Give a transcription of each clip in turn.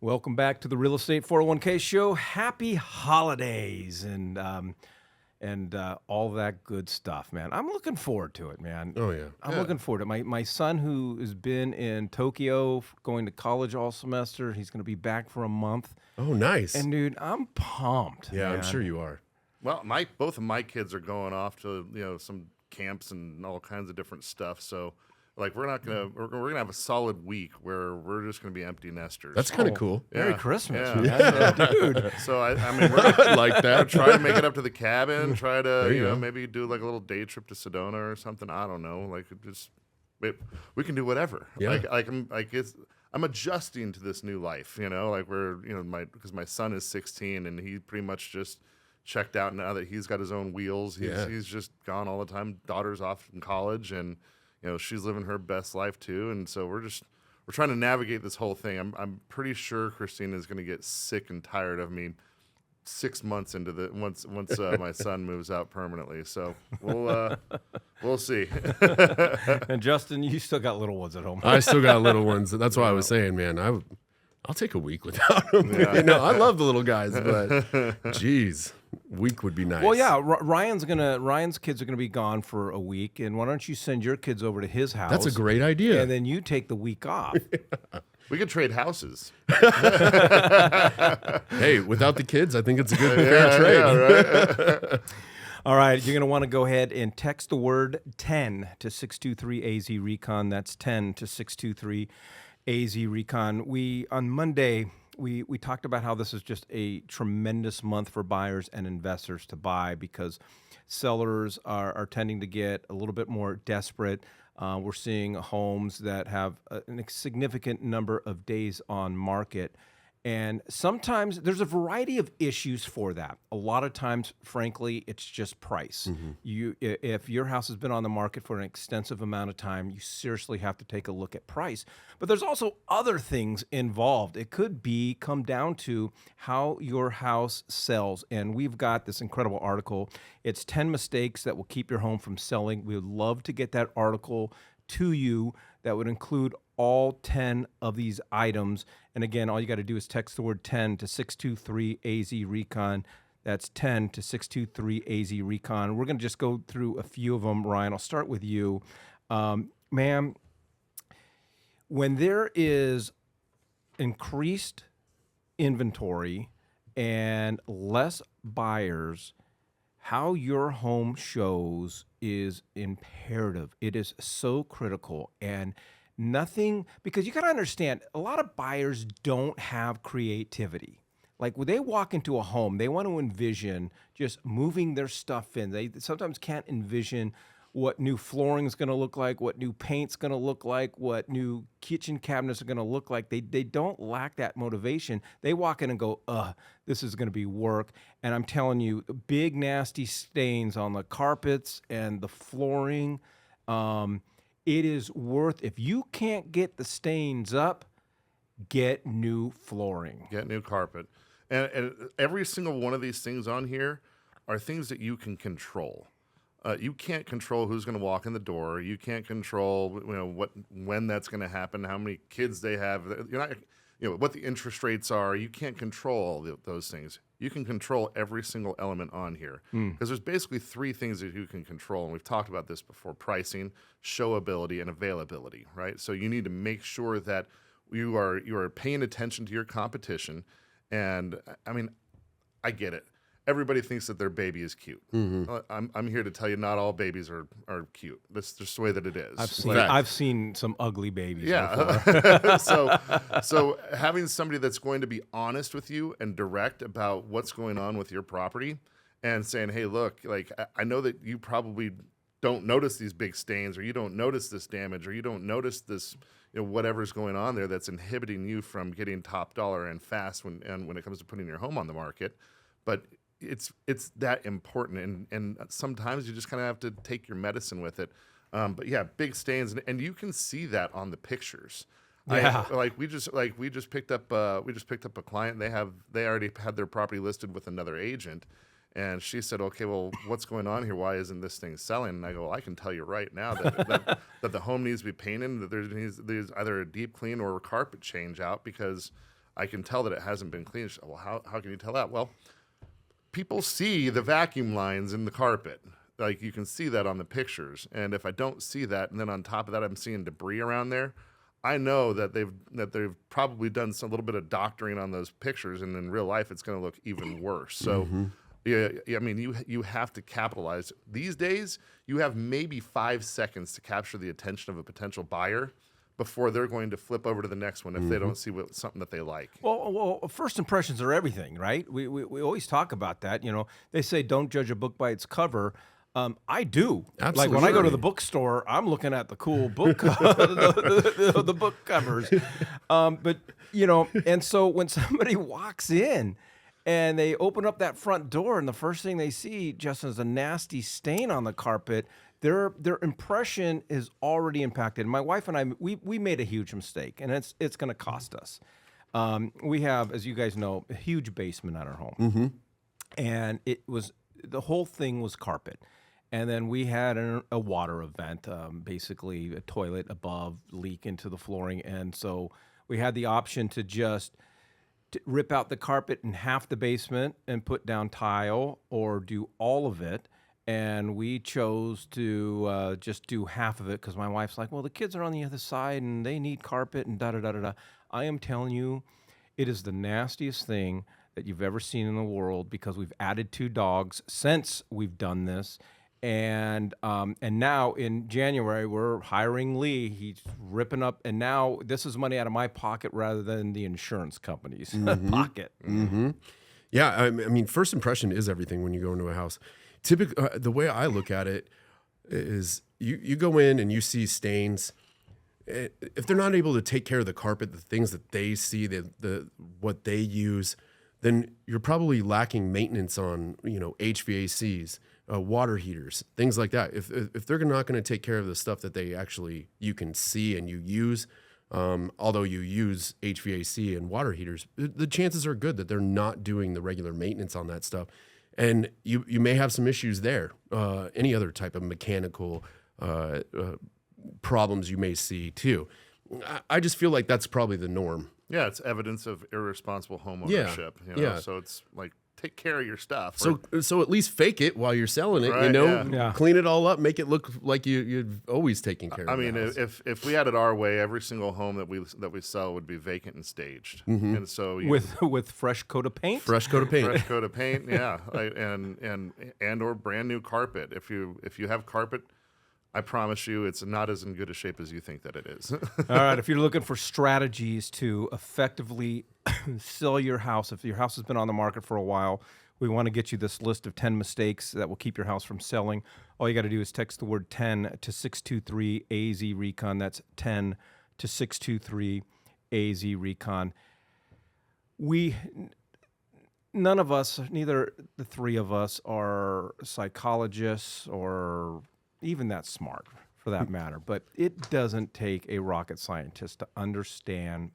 Welcome back to the Real Estate 401k show. Happy holidays and all that good stuff, man. I'm looking forward to it, man. Oh, yeah. I'm looking forward to it. My son, who has been in Tokyo going to college all semester, he's going to be back for a month. Oh, nice. And, dude, I'm pumped. Yeah, man. I'm sure you are. Well, both of my kids are going off to some camps and all kinds of different stuff. So, like, we're gonna have a solid week where we're just gonna be empty nesters. That's kind of cool. Merry Christmas, yeah. man. Dude. So I mean, we're gonna Like that. try to make it up to the cabin. Try to There you go. maybe do like a little day trip to Sedona or something. I don't know. Like we can do whatever. Yeah. I'm adjusting to this new life. Like because my son is 16 and he pretty much just checked out now that he's got his own wheels. He's just gone all the time. Daughter's off in college and she's living her best life too. And so we're trying to navigate this whole thing. I'm pretty sure Christina is going to get sick and tired of me 6 months into once my son moves out permanently. So we'll see. And, Justin, you still got little ones at home. I still got little ones. That's why I was saying, man, I'll take a week without them. Yeah. I love the little guys, but geez, week would be nice. Well, yeah, Ryan's kids are gonna be gone for a week, and why don't you send your kids over to his house? That's a great idea. And then you take the week off. We could trade houses. Hey, without the kids, I think it's a good fair trade. Yeah, right? All right, you're going to want to go ahead and text the word 10 to 623-AZ Recon. That's 10 to 623-AZ Recon. On Monday, we talked about how this is just a tremendous month for buyers and investors to buy because sellers are tending to get a little bit more desperate. We're seeing homes that have a significant number of days on market. And sometimes there's a variety of issues for that. A lot of times, frankly, it's just price. If your house has been on the market for an extensive amount of time, you seriously have to take a look at price. But there's also other things involved. It could come down to how your house sells. And we've got this incredible article. It's 10 mistakes that will keep your home from selling. We would love to get that article to you. That would include all 10 of these items. And again, all you got to do is text the word 10 to 623-AZ Recon. That's 10 to 623-AZ Recon. We're going to just go through a few of them. Ryan, I'll start with you. Ma'am, when there is increased inventory and less buyers, how your home shows is imperative. It is so critical. And because you got to understand, a lot of buyers don't have creativity. Like when they walk into a home, they want to envision just moving their stuff in. They sometimes can't envision what new flooring is going to look like, what new paint's going to look like, what new kitchen cabinets are going to look like. They don't lack that motivation. They walk in and go, this is going to be work. And I'm telling you, big nasty stains on the carpets and the flooring. It is worth, if you can't get the stains up, get new flooring. Get new carpet. And every single one of these things on here are things that you can control. You can't control who's going to walk in the door. You can't control, when that's going to happen, how many kids they have. You're not, what the interest rates are. You can't control those things. You can control every single element on here because there's basically three things that you can control, and we've talked about this before: pricing, showability, and availability. Right. So you need to make sure that you are paying attention to your competition. And I mean, I get it. Everybody thinks that their baby is cute. I'm here to tell you, not all babies are cute. That's just the way that it is. I've seen some ugly babies. Yeah. so having somebody that's going to be honest with you and direct about what's going on with your property, and saying, hey, look, like I know that you probably don't notice these big stains, or you don't notice this damage, or you don't notice this, whatever's going on there that's inhibiting you from getting top dollar and fast when it comes to putting your home on the market, but it's that important, and sometimes you just kind of have to take your medicine with it. But yeah, big stains, and you can see that on the pictures. Yeah. We just picked up a client. They already had their property listed with another agent, and she said, okay, well, what's going on here? Why isn't this thing selling? And I go, well, I can tell you right now that the home needs to be painted, that there's either a deep clean or a carpet change out, because I can tell that it hasn't been cleaned. Well, how can you tell that? Well, people see the vacuum lines in the carpet. Like you can see that on the pictures. And if I don't see that, and then on top of that, I'm seeing debris around there, I know that they've probably done some little bit of doctoring on those pictures, and in real life, it's going to look even worse. So, yeah, I mean, you have to capitalize. These days, you have maybe 5 seconds to capture the attention of a potential buyer before they're going to flip over to the next one if they don't see something that they like. Well, first impressions are everything, right? We always talk about that. You know, they say don't judge a book by its cover. I do. Absolutely. Like when I go to the bookstore, I'm looking at the cool book, the book covers. But you know, and so when somebody walks in and they open up that front door, and the first thing they see, Justin, is a nasty stain on the carpet. Their impression is already impacted. My wife and I, we made a huge mistake, and it's going to cost us. We have, as you guys know, a huge basement at our home, and the whole thing was carpet. And then we had a water event, basically a toilet above leak into the flooring. And so we had the option to just rip out the carpet in half the basement and put down tile, or do all of it. And we chose to just do half of it because my wife's like, well, the kids are on the other side and they need carpet and da-da-da-da-da. I am telling you, it is the nastiest thing that you've ever seen in the world, because we've added 2 dogs since we've done this. And now in January, we're hiring Lee. He's ripping up, and now this is money out of my pocket rather than the insurance company's pocket. Yeah, I mean, first impression is everything when you go into a house. Typically, the way I look at it is you go in and you see stains. If they're not able to take care of the carpet, the things that they see, what they use, then you're probably lacking maintenance on HVACs, water heaters, things like that. If they're not going to take care of the stuff that you can see and you use, although you use HVAC and water heaters, the chances are good that they're not doing the regular maintenance on that stuff. And you may have some issues there. Any other type of mechanical problems you may see too. I just feel like that's probably the norm. Yeah, it's evidence of irresponsible home ownership. So it's like, take care of your stuff. So at least fake it while you're selling it. Right, clean it all up, make it look like you've always taken care of it. I mean, if we had it our way, every single home that we sell would be vacant and staged, and so with fresh coat of paint. Fresh coat of paint. Fresh coat of paint, yeah, and or brand new carpet. If you have carpet, I promise you, it's not as in good a shape as you think that it is. All right, if you're looking for strategies to effectively sell your house, if your house has been on the market for a while, we want to get you this list of 10 mistakes that will keep your house from selling. All you got to do is text the word 10 to 623 AZ Recon. That's 10 to 623 AZ Recon. None of us, neither the 3 of us, are psychologists or even that smart, for that matter. But it doesn't take a rocket scientist to understand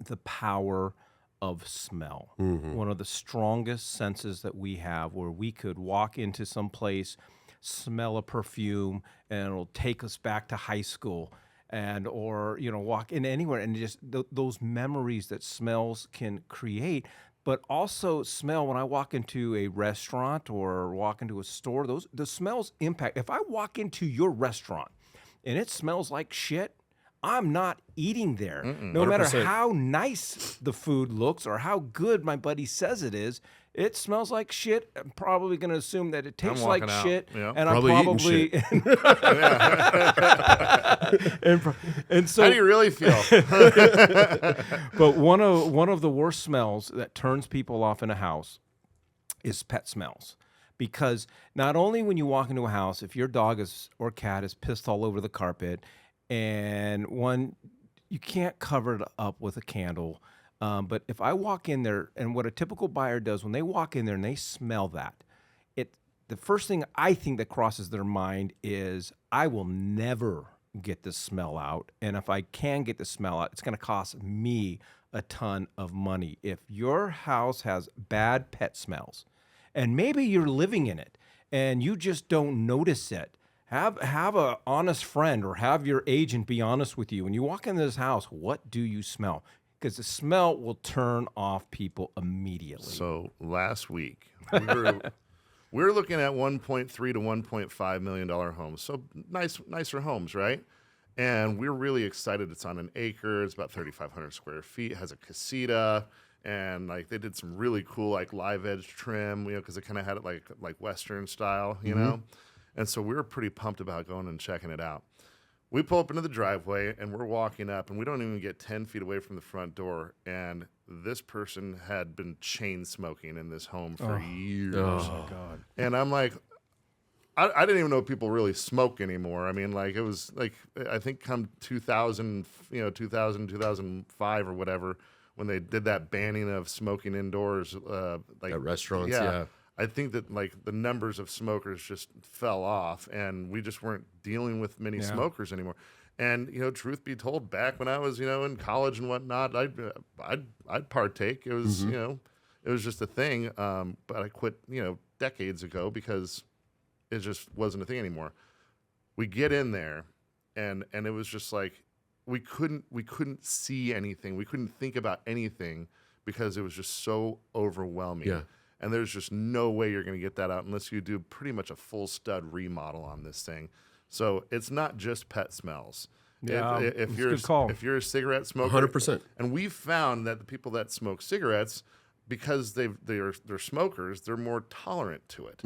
the power of smell. One of the strongest senses that we have, where we could walk into some place, smell a perfume, and it'll take us back to high school, or walk in anywhere, and just those memories that smells can create. But also smell, when I walk into a restaurant or walk into a store, the smells impact. If I walk into your restaurant and it smells like shit, I'm not eating there. No 100%. matter how nice the food looks or how good my buddy says it is, it smells like shit. I'm probably going to assume that it tastes like walking out, shit, yeah. and Probably I'm probably eating and so How do you really feel? But one of the worst smells that turns people off in a house is pet smells. Because not only when you walk into a house, if your dog or cat is pissed all over the carpet, and you can't cover it up with a candle, but if I walk in there, and what a typical buyer does when they walk in there and they smell that, the first thing I think that crosses their mind is, I will never get this smell out. And if I can get the smell out, it's going to cost me a ton of money. If your house has bad pet smells, and maybe you're living in it and you just don't notice it, have an honest friend or have your agent be honest with you. When you walk into this house, what do you smell? because the smell will turn off people immediately. So last week we were looking at 1.3 to 1.5 million dollar homes. So nicer homes, right? And we're really excited. It's on an acre. It's about 3,500 square feet. It has a casita, and like they did some really cool like live edge trim, because it kind of had it like Western style, And so we were pretty pumped about going and checking it out. We pull up into the driveway, and we're walking up, and we don't even get 10 feet away from the front door. And this person had been chain smoking in this home for years. Oh, God. And I'm like, I didn't even know people really smoke anymore. I mean, like, it was like, I think come 2000, 2005 or whatever, when they did that banning of smoking indoors. Like At restaurants, yeah. I think that like the numbers of smokers just fell off, and we just weren't dealing with many smokers anymore. And truth be told, back when I was in college and whatnot, I'd partake. It was it was just a thing. But I quit decades ago because it just wasn't a thing anymore. We get in there, and it was just like we couldn't see anything. We couldn't think about anything because it was just so overwhelming. Yeah. And there's just no way you're going to get that out unless you do pretty much a full stud remodel on this thing. So it's not just pet smells. Yeah, If you're a cigarette smoker, 100%. And we've found that the people that smoke cigarettes, because they're smokers, they're more tolerant to it.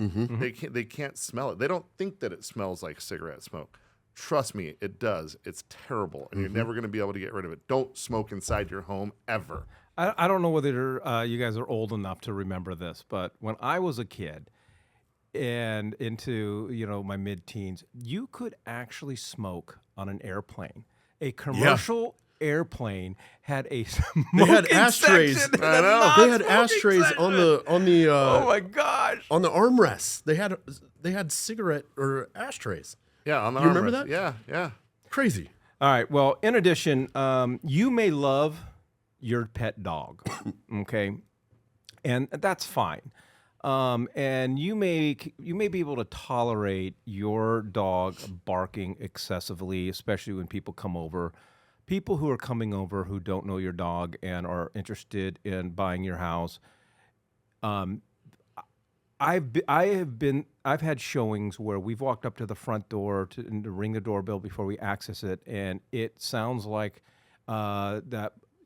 They can't smell it. They don't think that it smells like cigarette smoke. Trust me, it does. It's terrible, and you're never going to be able to get rid of it. Don't smoke inside your home ever. I don't know whether you guys are old enough to remember this, but when I was a kid and into my mid-teens, you could actually smoke on an airplane. A commercial airplane had a smoking They had ashtrays. section and I a know. They had non-smoking ashtrays section. on the Oh my gosh! on the armrests. They had cigarette or ashtrays. Yeah, on the You remember armrest. that? Yeah. Crazy. All right. Well, in addition, you may love your pet dog, okay, and that's fine. And you may be able to tolerate your dog barking excessively, especially when people come over. People who are coming over who don't know your dog and are interested in buying your house. I've had showings where we've walked up to the front door to ring the doorbell before we access it, and it sounds like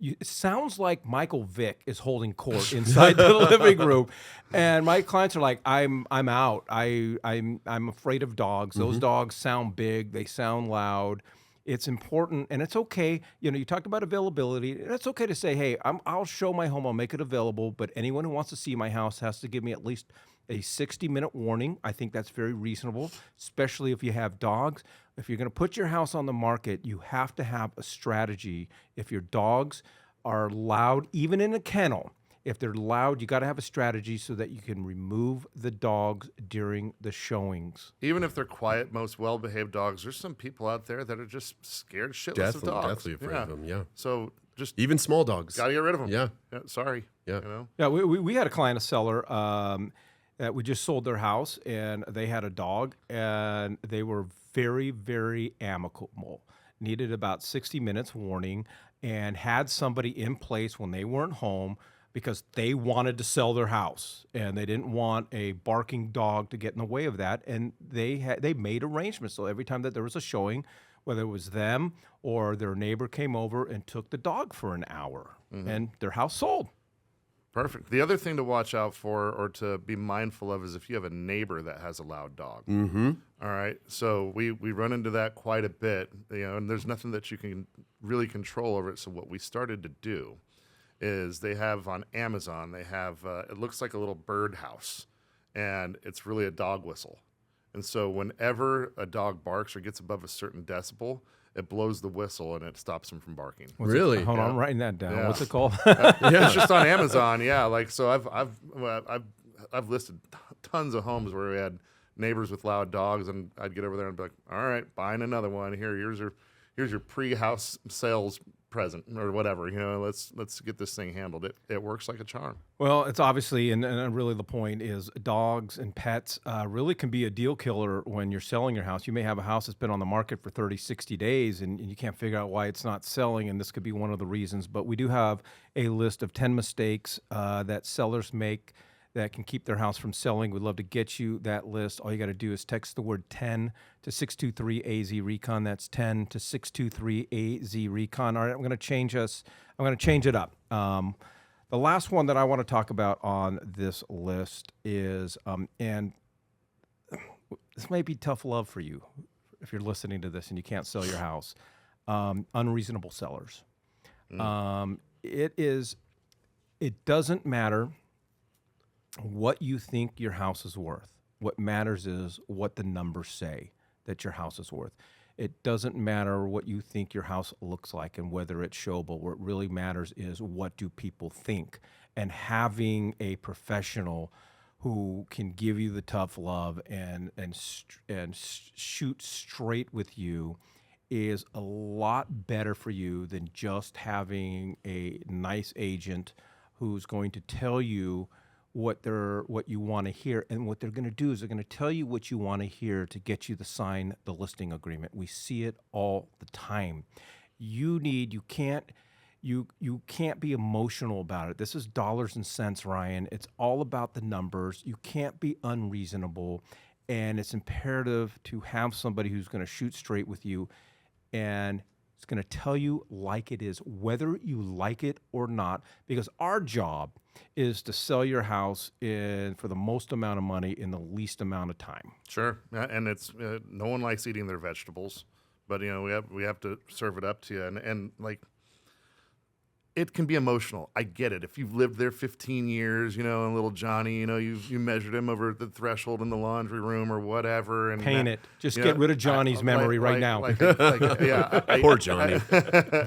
it sounds like Michael Vick is holding court inside the living room, and my clients are like, "I'm out. I'm afraid of dogs. Those dogs sound big. They sound loud." It's important, and it's okay. You talked about availability. And it's okay to say, "Hey, I'll show my home. I'll make it available." But anyone who wants to see my house has to give me at least a 60-minute warning. I think that's very reasonable, especially if you have dogs. If you're going to put your house on the market, you have to have a strategy. If your dogs are loud, even in a kennel, if they're loud, you got to have a strategy so that you can remove the dogs during the showings. Even if they're quiet, most well-behaved dogs, there's some people out there that are just scared shitless of dogs. Definitely afraid of them. Yeah. So just Even small dogs. got to get rid of them. Yeah. Sorry. Yeah. Yeah, we had a client, a seller, that we just sold their house, and they had a dog, and they were very, very amicable. Needed about 60 minutes warning, and had somebody in place when they weren't home because they wanted to sell their house, and they didn't want a barking dog to get in the way of that. And they made arrangements. So every time that there was a showing, whether it was them or their neighbor came over and took the dog for an hour, and their house sold. Perfect. The other thing to watch out for or to be mindful of is if you have a neighbor that has a loud dog. All right. So we run into that quite a bit, and there's nothing that you can really control over it. So what we started to do is they have on Amazon, they have, it looks like a little birdhouse, and it's really a dog whistle. And so whenever a dog barks or gets above a certain decibel, it blows the whistle and it stops them from barking. Really? Hold on, I'm writing that down. Yeah. What's it called? It's just on Amazon, yeah. Like so, I've listed tons of homes where we had neighbors with loud dogs, and I'd get over there and be like, "All right, buying another one. Here's your pre-house sales present or whatever. Let's get this thing handled. It works like a charm. Well, it's obviously, and really the point is dogs and pets really can be a deal killer when you're selling your house. You may have a house that's been on the market for 30, 60 days, and you can't figure out why it's not selling, and this could be one of the reasons. But we do have a list of 10 mistakes that sellers make that can keep their house from selling. We'd love to get you that list. All you got to do is text the word 10 to 623-AZ-RECON. That's 10 to 623-AZ-RECON. All right, I'm going to change it up. The last one that I want to talk about on this list is, and this may be tough love for you if you're listening to this and you can't sell your house, unreasonable sellers. It doesn't matter what you think your house is worth. What matters is what the numbers say that your house is worth. It doesn't matter what you think your house looks like and whether it's showable. What really matters is what do people think. And having a professional who can give you the tough love and shoot straight with you is a lot better for you than just having a nice agent who's going to tell you what you want to hear. And what they're going to do is they're going to tell you what you want to hear to get you to sign the listing agreement. We see it all the time. You can't be emotional about it. This is dollars and cents, Ryan. It's all about the numbers. You can't be unreasonable. And it's imperative to have somebody who's going to shoot straight with you and it's going to tell you like it is, whether you like it or not, because our job is to sell your house for the most amount of money in the least amount of time. Sure, and it's no one likes eating their vegetables, but we have to serve it up to you, and like it can be emotional. I get it. If you've lived there 15 years, and little Johnny, you measured him over the threshold in the laundry room or whatever, and paint it. Just get rid of Johnny's memory right now. Poor Johnny.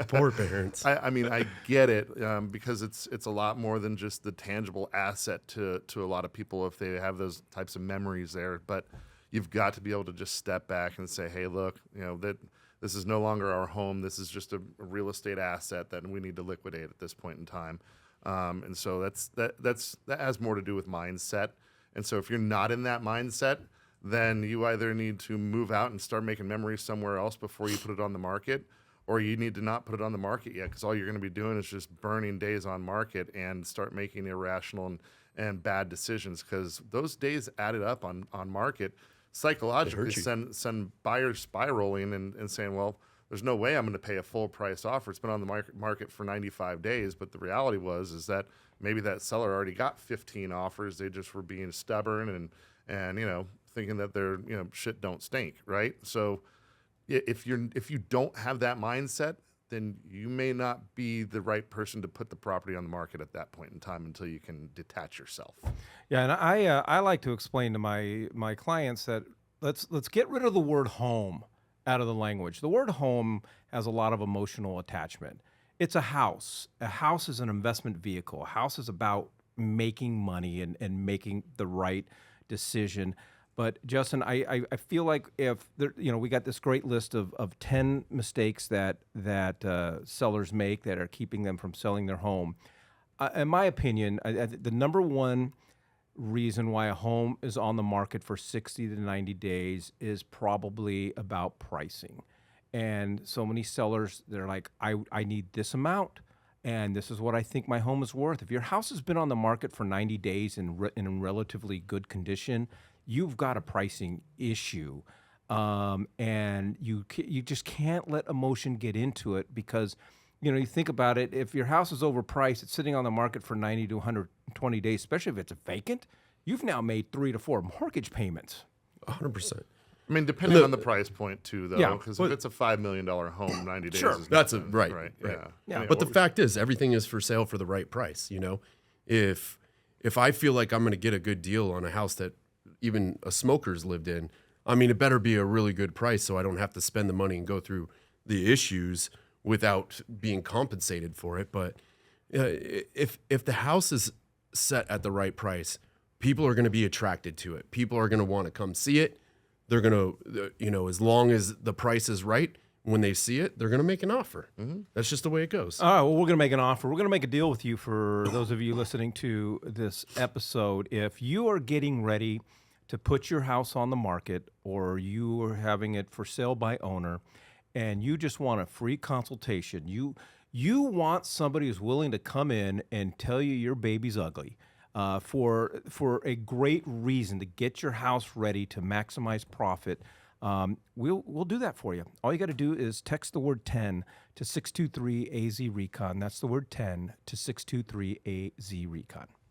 Poor parents. I get it because it's a lot more than just the tangible asset to a lot of people if they have those types of memories there. But you've got to be able to just step back and say, hey, look, that. This is no longer our home. This is just a real estate asset that we need to liquidate at this point in time. And so that has more to do with mindset. And so if you're not in that mindset, then you either need to move out and start making memories somewhere else before you put it on the market, or you need to not put it on the market yet because all you're going to be doing is just burning days on market and start making irrational and bad decisions because those days added up on market. Psychologically send buyers spiraling and saying, well, there's no way I'm going to pay a full price offer. It's been on the market for 95 days. But the reality is that maybe that seller already got 15 offers. They just were being stubborn and thinking that their shit don't stink. Right. So if you don't have that mindset, then you may not be the right person to put the property on the market at that point in time until you can detach yourself. Yeah, and I like to explain to my clients that let's get rid of the word home out of the language. The word home has a lot of emotional attachment. It's a house. A house is an investment vehicle. A house is about making money and making the right decision. But Justin, I feel like if there, we got this great list of 10 mistakes that sellers make that are keeping them from selling their home. In my opinion, the number one reason why a home is on the market for 60 to 90 days is probably about pricing. And so many sellers, they're like, I need this amount, and this is what I think my home is worth. If your house has been on the market for 90 days in relatively good condition, you've got a pricing issue, and you just can't let emotion get into it because, you think about it. If your house is overpriced, it's sitting on the market for 90 to 120 days, especially if it's vacant. You've now made 3 to 4 mortgage payments. 100%. I mean, depending on the price point too, though, because Yeah, if it's a $5 million home, 90 days. Sure, is that's nothing, right. Yeah. But the fact is, everything is for sale for the right price. If I feel like I'm going to get a good deal on a house that even a smoker's lived in, it better be a really good price so I don't have to spend the money and go through the issues without being compensated for it. But if the house is set at the right price, people are going to be attracted to it. People are going to want to come see it. They're going to, as long as the price is right, When they see it, they're going to make an offer. That's just the way it goes. All right, well, we're going to make an offer. We're going to make a deal with you for those of you listening to this episode. If you are getting ready to put your house on the market, or you are having it for sale by owner, and you just want a free consultation, you want somebody who's willing to come in and tell you your baby's ugly, for a great reason to get your house ready to maximize profit. We'll do that for you. All you got to do is text the word 10 to 623 AZ Recon. That's the word 10 to 623 AZ Recon.